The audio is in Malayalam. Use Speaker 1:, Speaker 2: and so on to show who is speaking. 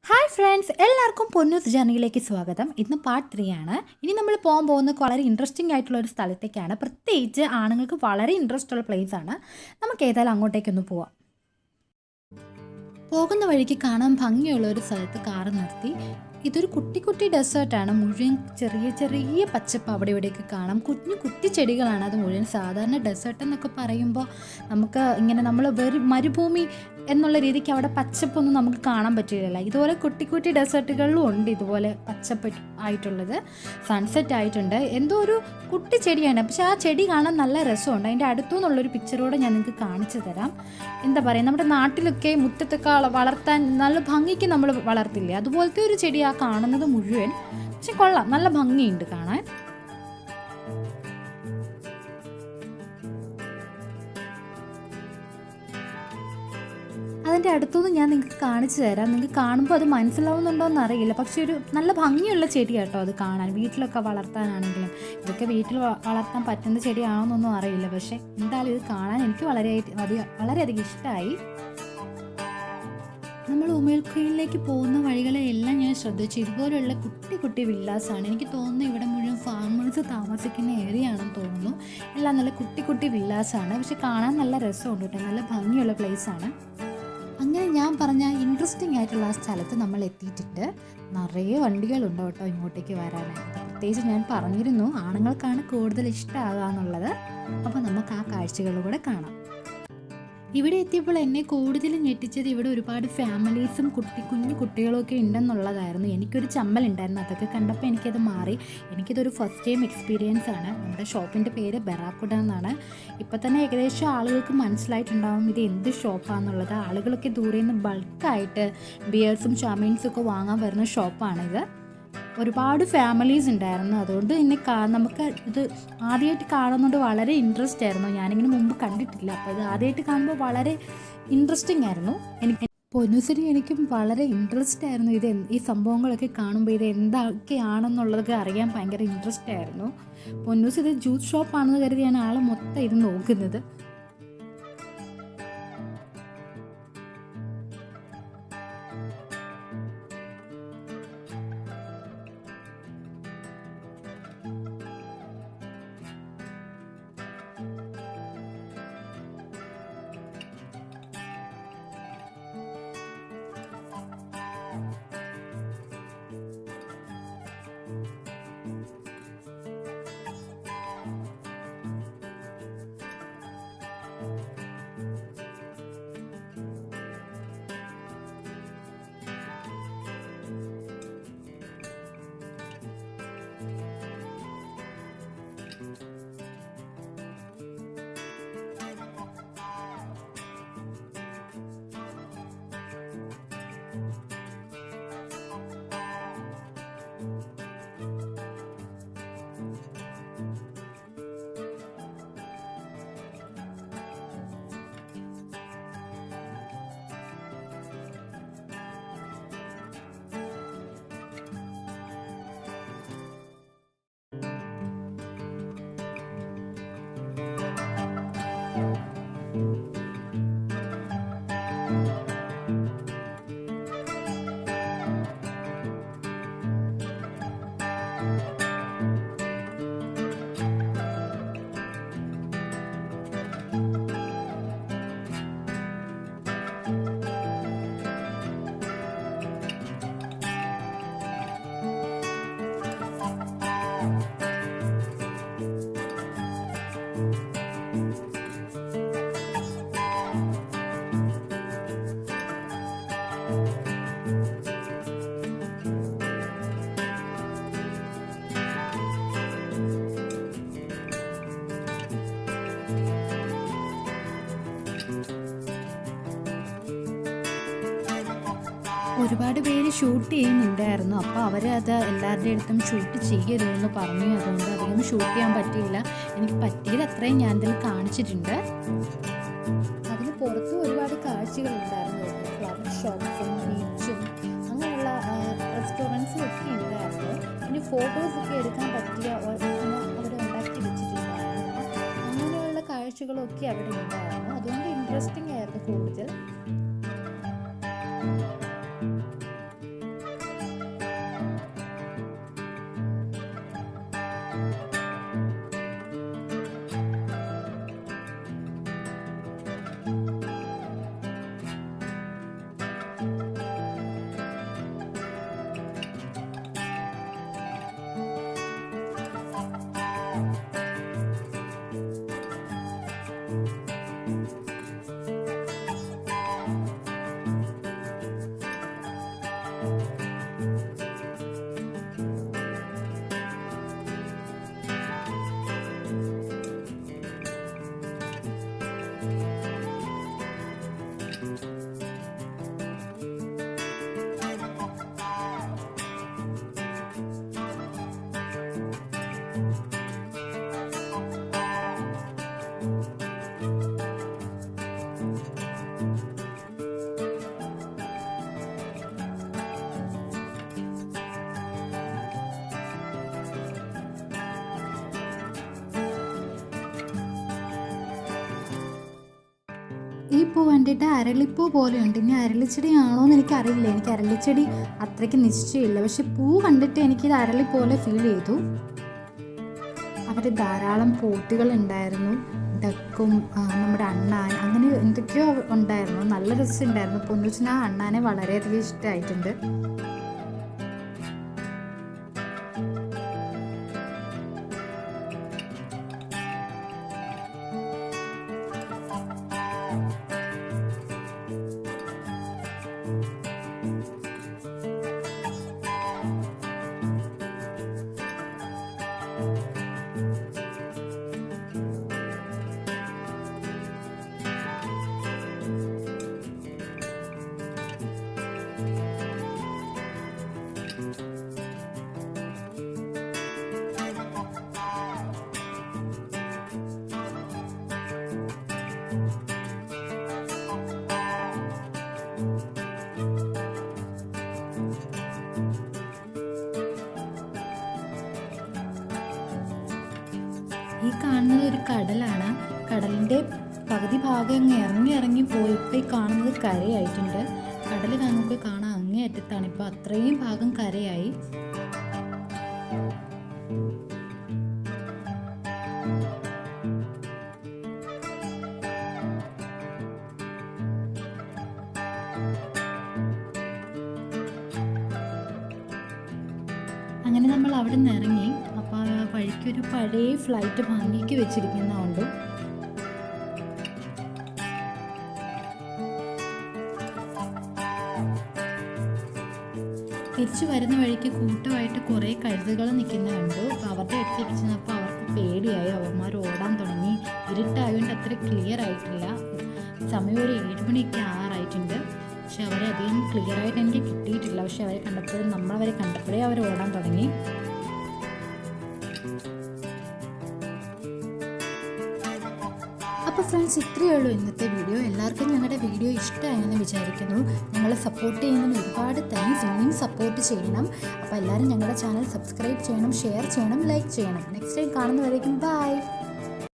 Speaker 1: ഹായ് ഫ്രണ്ട്സ്, എല്ലാവർക്കും പൊന്നൂസ് ജേർണിയിലേക്ക് സ്വാഗതം. ഇന്ന് പാർട്ട് 3 ആണ്. ഇനി നമ്മൾ പോകാൻ പോകുന്നത് വളരെ ഇൻട്രസ്റ്റിംഗ് ആയിട്ടുള്ള ഒരു സ്ഥലത്തേക്കാണ്. പ്രത്യേകിച്ച് ആണുങ്ങൾക്ക് വളരെ ഇൻട്രസ്റ്റ് ഉള്ള പ്ലേസ് ആണ്. നമുക്ക് ഏതായാലും അങ്ങോട്ടേക്കൊന്ന് പോവാം. പോകുന്ന വഴിക്ക് കാണാൻ ഭംഗിയുള്ള ഒരു സ്ഥലത്ത് കാറ് നിർത്തി. ഇതൊരു കുട്ടി കുട്ടി ഡെസേർട്ടാണ്. മുഴുവൻ ചെറിയ ചെറിയ പച്ചപ്പ് അവിടെ ഇവിടെയൊക്കെ കാണാം. കുഞ്ഞു കുറ്റി ചെടികളാണ് അത് മുഴുവൻ. സാധാരണ ഡെസേർട്ട് എന്നൊക്കെ പറയുമ്പോൾ നമുക്ക് ഇങ്ങനെ നമ്മൾ മരുഭൂമി എന്നുള്ള രീതിക്ക് അവിടെ പച്ചപ്പൊന്നും നമുക്ക് കാണാൻ പറ്റില്ല. ഇതുപോലെ കുട്ടി കുട്ടി ഡെസേർട്ടുകളിലും ഉണ്ട് ഇതുപോലെ പച്ചപ്പ് ആയിട്ടുള്ളത്. സൺസെറ്റ് ആയിട്ടുണ്ട്. എന്തോ ഒരു കുട്ടി ചെടിയാണ്, പക്ഷെ ആ ചെടി കാണാൻ നല്ല രസമുണ്ട്. അതിൻ്റെ അടുത്തു നിന്നുള്ളൊരു പിക്ചറോടെ ഞാൻ നിങ്ങൾക്ക് കാണിച്ചു തരാം. എന്താ പറയുക, നമ്മുടെ നാട്ടിലൊക്കെ മുറ്റത്തൊക്കെ വളർത്താൻ നല്ല ഭംഗിക്ക് നമ്മൾ വളർത്തില്ലേ, അതുപോലത്തെ ഒരു ചെടി ആ കാണുന്നത് മുഴുവൻ. പക്ഷെ കൊള്ളാം, നല്ല ഭംഗിയുണ്ട് കാണാൻ. അതിൻ്റെ അടുത്തുനിന്ന് ഞാൻ നിങ്ങൾക്ക് കാണിച്ചു തരാം. നിങ്ങൾക്ക് കാണുമ്പോൾ അത് മനസ്സിലാവുന്നുണ്ടോ എന്ന് അറിയില്ല, പക്ഷെ ഒരു നല്ല ഭംഗിയുള്ള ചെടി കേട്ടോ അത് കാണാൻ. വീട്ടിലൊക്കെ വളർത്താനാണെങ്കിലും ഇതൊക്കെ വീട്ടിൽ വളർത്താൻ പറ്റുന്ന ചെടിയാണോന്നൊന്നും അറിയില്ല, പക്ഷേ എന്തായാലും ഇത് കാണാൻ എനിക്ക് വളരെയധികം ഇഷ്ടമായി. നമ്മൾ ഉമേൽക്കുയിലേക്ക് പോകുന്ന വഴികളെല്ലാം ഞാൻ ശ്രദ്ധിച്ചു. ഇതുപോലുള്ള കുട്ടി കുട്ടി വില്ലാസാണ്. എനിക്ക് തോന്നുന്നു ഇവിടെ മുഴുവൻ ഫാമേഴ്സ് താമസിക്കുന്ന ഏരിയ ആണെന്ന് തോന്നുന്നു. എല്ലാം നല്ല കുട്ടി കുട്ടി വില്ലാസാണ്, പക്ഷെ കാണാൻ നല്ല രസമുണ്ട് കേട്ടോ. നല്ല ഭംഗിയുള്ള പ്ലേസാണ്. അങ്ങനെ ഞാൻ പറഞ്ഞ ഇൻട്രസ്റ്റിംഗ് ആയിട്ടുള്ള ആ സ്ഥലത്ത് നമ്മൾ എത്തിയിട്ടുണ്ട്. നിറയെ വണ്ടികളുണ്ട് കേട്ടോ ഇങ്ങോട്ടേക്ക് വരാനായിട്ട്. പ്രത്യേകിച്ച് ഞാൻ പറഞ്ഞിരുന്നു ആണുങ്ങൾക്കാണ് കൂടുതൽ ഇഷ്ടമാകുക എന്നുള്ളത്. അപ്പോൾ നമുക്ക് ആ കാഴ്ചകളിലൂടെ കാണാം. ഇവിടെ എത്തിയപ്പോൾ എന്നെ കൂടുതലും ഞെട്ടിച്ചത് ഇവിടെ ഒരുപാട് ഫാമിലീസും കുഞ്ഞു കുട്ടികളൊക്കെ ഉണ്ടെന്നുള്ളതായിരുന്നു. എനിക്കൊരു ചമ്മലുണ്ടായിരുന്നു. അതൊക്കെ കണ്ടപ്പോൾ എനിക്കത് മാറി. എനിക്കിതൊരു ഫസ്റ്റ് ടൈം എക്സ്പീരിയൻസ് ആണ്. നമ്മുടെ ഷോപ്പിൻ്റെ പേര് ബറാക്കുഡ എന്നാണ്. ഇപ്പോൾ തന്നെ ഏകദേശം ആളുകൾക്ക് മനസ്സിലായിട്ടുണ്ടാവും ഇത് എന്ത് ഷോപ്പാണെന്നുള്ളത്. ആളുകളൊക്കെ ദൂരെ നിന്ന് ബൾക്കായിട്ട് ബിയർസും ചാമീൻസും ഒക്കെ വാങ്ങാൻ വരുന്ന ഷോപ്പാണിത്. ഒരുപാട് ഫാമിലീസ് ഉണ്ടായിരുന്നു. അതുകൊണ്ട് തന്നെ നമുക്ക് ഇത് ആദ്യമായിട്ട് കാണുന്നതുകൊണ്ട് വളരെ ഇൻട്രസ്റ്റ് ആയിരുന്നു. ഞാനിങ്ങനെ മുമ്പ് കണ്ടിട്ടില്ല, അപ്പോൾ ഇത് ആദ്യമായിട്ട് കാണുമ്പോൾ വളരെ ഇൻട്രസ്റ്റിംഗ് ആയിരുന്നു. പൊന്നൂസിന് എനിക്കും വളരെ ഇൻട്രസ്റ്റ് ആയിരുന്നു. ഈ സംഭവങ്ങളൊക്കെ കാണുമ്പോൾ ഇത് എന്തൊക്കെയാണെന്നുള്ളതൊക്കെ അറിയാൻ ഭയങ്കര ഇൻട്രസ്റ്റ് ആയിരുന്നു. പൊന്നൂസ് ഇത് ജ്യൂസ് ഷോപ്പാണെന്ന് കരുതിയാണ് ആൾ മൊത്തം ഇത് നോക്കുന്നത്. ഒരുപാട് പേര് ഷൂട്ട് ചെയ്യുന്നുണ്ടായിരുന്നു. അപ്പോൾ അവർ അത് എല്ലാവരുടെ അടുത്തും ഷൂട്ട് ചെയ്യരുതെന്ന് പറഞ്ഞു. അതുകൊണ്ട് അധികം ഷൂട്ട് ചെയ്യാൻ പറ്റിയില്ല. എനിക്ക് പറ്റിയത് അത്രയും ഞാൻ ഇതിൽ കാണിച്ചിട്ടുണ്ട്. അതിന് പുറത്തും ഒരുപാട് കാഴ്ചകളുണ്ടായിരുന്നു. ഫ്ലവർ ഷോപ്സും ബീച്ചും അങ്ങനെയുള്ള റെസ്റ്റോറൻറ്റ്സും ഒക്കെ ഉണ്ടായിരുന്നു. പിന്നെ ഫോട്ടോസൊക്കെ എടുക്കാൻ പറ്റിയ അവിടെ ഉണ്ടാക്കി വെച്ചിട്ടുണ്ടായിരുന്നു. അങ്ങനെയുള്ള കാഴ്ചകളൊക്കെ അവിടെ ഉണ്ടായിരുന്നു. അതുകൊണ്ട് ഇൻട്രസ്റ്റിംഗ് ആയിരുന്നു കൂടുതൽ. ഈ പൂ കണ്ടിട്ട് അരളിപ്പൂ പോലെയുണ്ട്. ഇനി അരളിച്ചെടിയാണോ എന്ന് എനിക്കറിയില്ല. എനിക്ക് അരളിച്ചെടി അത്രയ്ക്ക് നിശ്ചയമില്ല. പക്ഷെ പൂ കണ്ടിട്ട് എനിക്കിത് അരളി പോലെ ഫീൽ ചെയ്തു. അവർ ധാരാളം പോട്ടുകൾ ഉണ്ടായിരുന്നു. ഡക്കും നമ്മുടെ അണ്ണാൻ അങ്ങനെ എന്തൊക്കെയോ ഉണ്ടായിരുന്നു. നല്ല രസമുണ്ടായിരുന്നു. പൊന്നൂസിന് ആ അണ്ണാനെ വളരെയധികം ഇഷ്ടമായിട്ടുണ്ട്. ഈ കാണുന്നത് ഒരു കടലാണ്. കടലിൻ്റെ പകുതി ഭാഗം അങ്ങ് ഇറങ്ങി പോയപ്പോൾ ഈ കാണുന്നത് കരയായിട്ടുണ്ട്. കടൽ നമുക്ക് കാണാൻ അങ്ങേയറ്റത്താണ്. ഇപ്പോൾ അത്രയും ഭാഗം കരയായി. അങ്ങനെ നമ്മൾ അവിടെ നിന്ന് ഇറങ്ങി. അപ്പോൾ ആ വഴിക്കൊരു പഴയ ഫ്ലൈറ്റ് ഭംഗിക്ക് വെച്ചിരിക്കുന്നതുകൊണ്ട് തിരിച്ചു വരുന്ന വഴിക്ക് കൂട്ടമായിട്ട് കുറേ കഴുതകൾ നിൽക്കുന്നത് കണ്ടു. അപ്പോൾ അവരുടെ അടുത്തേക്ക് ചെന്നപ്പോൾ അവർക്ക് പേടിയായി. അവന്മാർ ഓടാൻ തുടങ്ങി. ഇരുട്ടായതുകൊണ്ട് അത്ര ക്ലിയർ ആയിട്ടില്ല. സമയം ഒരു 7 മണിയൊക്കെ ആറായിട്ടുണ്ട്. പക്ഷെ അവരെ അധികം ക്ലിയർ ആയിട്ട് എനിക്ക് കിട്ടിയിട്ടില്ല. പക്ഷെ അവരെ കണ്ടപ്പോഴും നമ്മളവരെ കണ്ടപ്പോഴേ അവർ ഓടാൻ തുടങ്ങി. അപ്പോൾ ഫ്രണ്ട്സ്, ഇത്രയേ ഉള്ളൂ ഇന്നത്തെ വീഡിയോ. എല്ലാവർക്കും ഞങ്ങളുടെ വീഡിയോ ഇഷ്ടമായെന്ന് വിചാരിക്കുന്നു. ഞങ്ങളെ സപ്പോർട്ട് ചെയ്യുന്നതിന് ഒരുപാട് താങ്ക്സ്. ഇനിയും സപ്പോർട്ട് ചെയ്യണം. അപ്പോൾ എല്ലാവരും ഞങ്ങളുടെ ചാനൽ സബ്സ്ക്രൈബ് ചെയ്യണം, ഷെയർ ചെയ്യണം, ലൈക്ക് ചെയ്യണം. നെക്സ്റ്റ് ടൈം കാണുന്നവരേക്കും ബൈ.